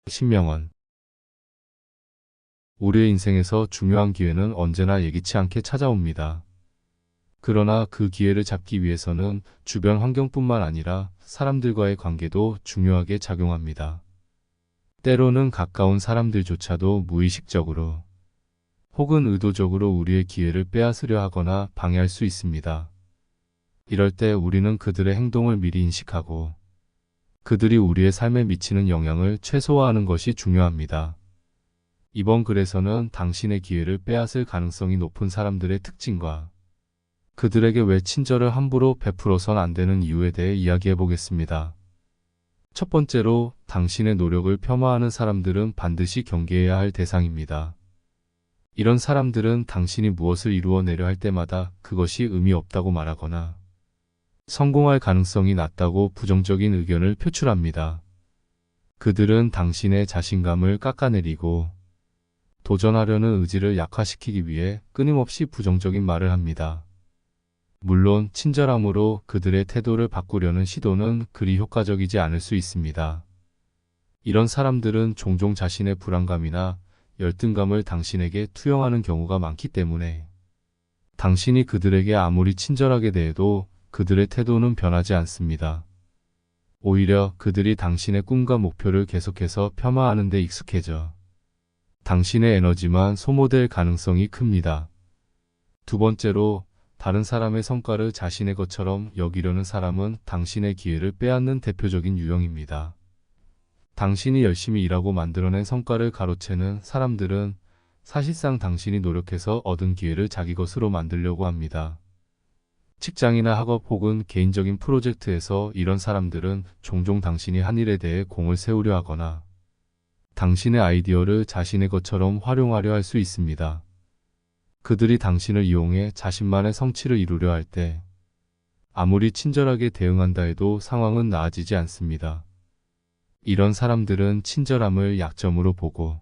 신명원. 우리의 인생에서 중요한 기회는 언제나 예기치 않게 찾아옵니다. 그러나 그 기회를 잡기 위해서는 주변 환경뿐만 아니라 사람들과의 관계도 중요하게 작용합니다. 때로는 가까운 사람들조차도 무의식적으로 혹은 의도적으로 우리의 기회를 빼앗으려 하거나 방해할 수 있습니다. 이럴 때 우리는 그들의 행동을 미리 인식하고 그들이 우리의 삶에 미치는 영향을 최소화하는 것이 중요합니다. 이번 글에서는 당신의 기회를 빼앗을 가능성이 높은 사람들의 특징과 그들에게 왜 친절을 함부로 베풀어선 안 되는 이유에 대해 이야기해 보겠습니다. 첫 번째로, 당신의 노력을 폄하하는 사람들은 반드시 경계해야 할 대상입니다. 이런 사람들은 당신이 무엇을 이루어내려 할 때마다 그것이 의미 없다고 말하거나 성공할 가능성이 낮다고 부정적인 의견을 표출합니다. 그들은 당신의 자신감을 깎아내리고 도전하려는 의지를 약화시키기 위해 끊임없이 부정적인 말을 합니다. 물론 친절함으로 그들의 태도를 바꾸려는 시도는 그리 효과적이지 않을 수 있습니다. 이런 사람들은 종종 자신의 불안감이나 열등감을 당신에게 투영하는 경우가 많기 때문에 당신이 그들에게 아무리 친절하게 대해도 그들의 태도는 변하지 않습니다. 오히려 그들이 당신의 꿈과 목표를 계속해서 폄하하는 데 익숙해져 당신의 에너지만 소모될 가능성이 큽니다. 두 번째로, 다른 사람의 성과를 자신의 것처럼 여기려는 사람은 당신의 기회를 빼앗는 대표적인 유형입니다. 당신이 열심히 일하고 만들어낸 성과를 가로채는 사람들은 사실상 당신이 노력해서 얻은 기회를 자기 것으로 만들려고 합니다. 직장이나 학업 혹은 개인적인 프로젝트에서 이런 사람들은 종종 당신이 한 일에 대해 공을 세우려 하거나 당신의 아이디어를 자신의 것처럼 활용하려 할 수 있습니다. 그들이 당신을 이용해 자신만의 성취를 이루려 할 때 아무리 친절하게 대응한다 해도 상황은 나아지지 않습니다. 이런 사람들은 친절함을 약점으로 보고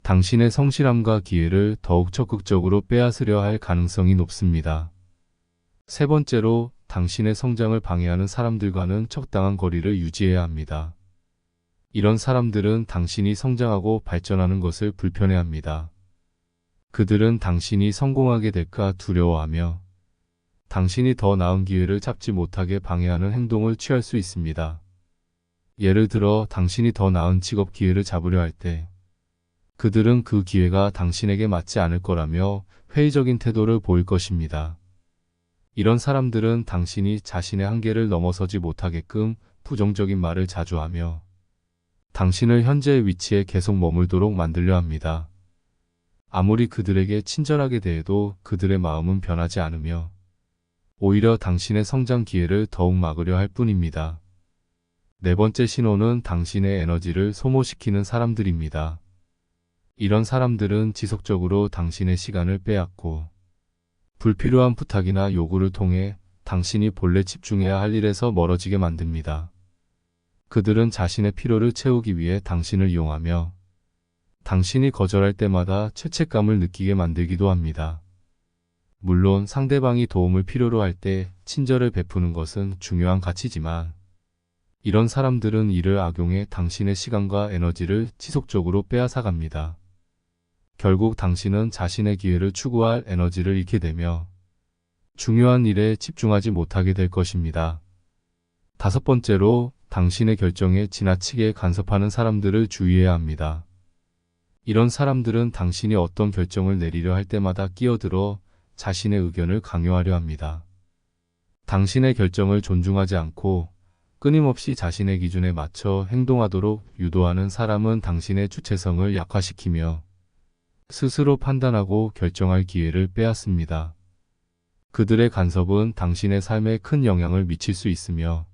당신의 성실함과 기회를 더욱 적극적으로 빼앗으려 할 가능성이 높습니다. 세 번째로, 당신의 성장을 방해하는 사람들과는 적당한 거리를 유지해야 합니다. 이런 사람들은 당신이 성장하고 발전하는 것을 불편해합니다. 그들은 당신이 성공하게 될까 두려워하며 당신이 더 나은 기회를 잡지 못하게 방해하는 행동을 취할 수 있습니다. 예를 들어 당신이 더 나은 직업 기회를 잡으려 할 때 그들은 그 기회가 당신에게 맞지 않을 거라며 회의적인 태도를 보일 것입니다. 이런 사람들은 당신이 자신의 한계를 넘어서지 못하게끔 부정적인 말을 자주 하며 당신을 현재의 위치에 계속 머물도록 만들려 합니다. 아무리 그들에게 친절하게 대해도 그들의 마음은 변하지 않으며 오히려 당신의 성장 기회를 더욱 막으려 할 뿐입니다. 네 번째 신호는 당신의 에너지를 소모시키는 사람들입니다. 이런 사람들은 지속적으로 당신의 시간을 빼앗고 불필요한 부탁이나 요구를 통해 당신이 본래 집중해야 할 일에서 멀어지게 만듭니다. 그들은 자신의 필요를 채우기 위해 당신을 이용하며 당신이 거절할 때마다 죄책감을 느끼게 만들기도 합니다. 물론 상대방이 도움을 필요로 할 때 친절을 베푸는 것은 중요한 가치지만 이런 사람들은 이를 악용해 당신의 시간과 에너지를 지속적으로 빼앗아갑니다. 결국 당신은 자신의 기회를 추구할 에너지를 잃게 되며 중요한 일에 집중하지 못하게 될 것입니다. 다섯 번째로, 당신의 결정에 지나치게 간섭하는 사람들을 주의해야 합니다. 이런 사람들은 당신이 어떤 결정을 내리려 할 때마다 끼어들어 자신의 의견을 강요하려 합니다. 당신의 결정을 존중하지 않고 끊임없이 자신의 기준에 맞춰 행동하도록 유도하는 사람은 당신의 주체성을 약화시키며 스스로 판단하고 결정할 기회를 빼앗습니다. 그들의 간섭은 당신의 삶에 큰 영향을 미칠 수 있으며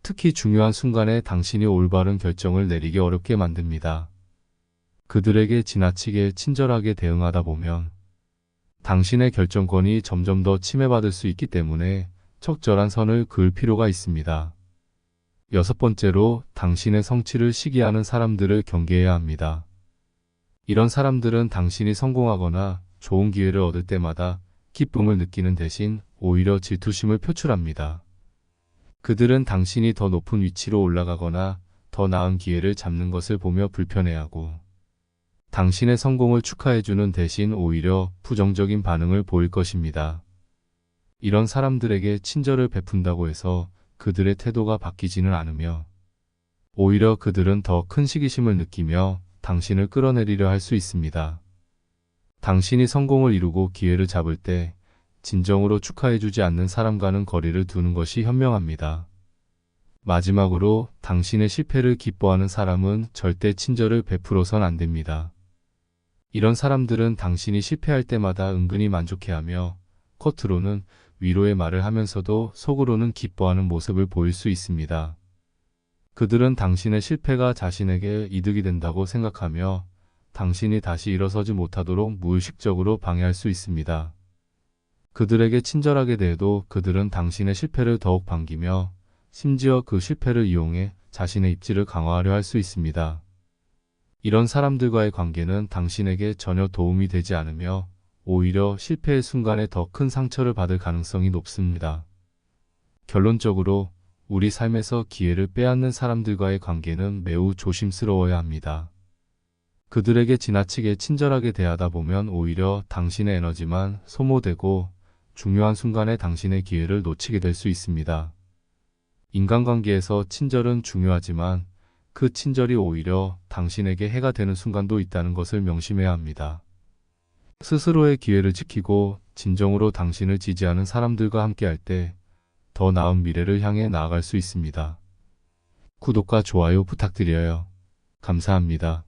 특히 중요한 순간에 당신이 올바른 결정을 내리기 어렵게 만듭니다. 그들에게 지나치게 친절하게 대응하다 보면 당신의 결정권이 점점 더 침해받을 수 있기 때문에 적절한 선을 그을 필요가 있습니다. 여섯 번째로, 당신의 성취를 시기하는 사람들을 경계해야 합니다. 이런 사람들은 당신이 성공하거나 좋은 기회를 얻을 때마다 기쁨을 느끼는 대신 오히려 질투심을 표출합니다. 그들은 당신이 더 높은 위치로 올라가거나 더 더 나은 기회를 잡는 것을 보며 불편해하고 당신의 성공을 축하해주는 대신 오히려 부정적인 반응을 보일 것입니다. 이런 사람들에게 친절을 베푼다고 해서 그들의 태도가 바뀌지는 않으며 오히려 그들은 더 큰 시기심을 느끼며 당신을 끌어내리려 할 수 있습니다. 당신이 성공을 이루고 기회를 잡을 때 진정으로 축하해주지 않는 사람과는 거리를 두는 것이 현명합니다. 마지막으로 당신의 실패를 기뻐하는 사람은 절대 친절을 베풀어선 안 됩니다. 이런 사람들은 당신이 실패할 때마다 은근히 만족해하며 겉으로는 위로의 말을 하면서도 속으로는 기뻐하는 모습을 보일 수 있습니다. 그들은 당신의 실패가 자신에게 이득이 된다고 생각하며 당신이 다시 일어서지 못하도록 무의식적으로 방해할 수 있습니다. 그들에게 친절하게 대해도 그들은 당신의 실패를 더욱 반기며 심지어 그 실패를 이용해 자신의 입지를 강화하려 할 수 있습니다. 이런 사람들과의 관계는 당신에게 전혀 도움이 되지 않으며 오히려 실패의 순간에 더 큰 상처를 받을 가능성이 높습니다. 결론적으로 우리 삶에서 기회를 빼앗는 사람들과의 관계는 매우 조심스러워야 합니다. 그들에게 지나치게 친절하게 대하다 보면 오히려 당신의 에너지만 소모되고 중요한 순간에 당신의 기회를 놓치게 될 수 있습니다. 인간관계에서 친절은 중요하지만 그 친절이 오히려 당신에게 해가 되는 순간도 있다는 것을 명심해야 합니다. 스스로의 기회를 지키고 진정으로 당신을 지지하는 사람들과 함께할 때 더 나은 미래를 향해 나아갈 수 있습니다. 구독과 좋아요 부탁드려요. 감사합니다.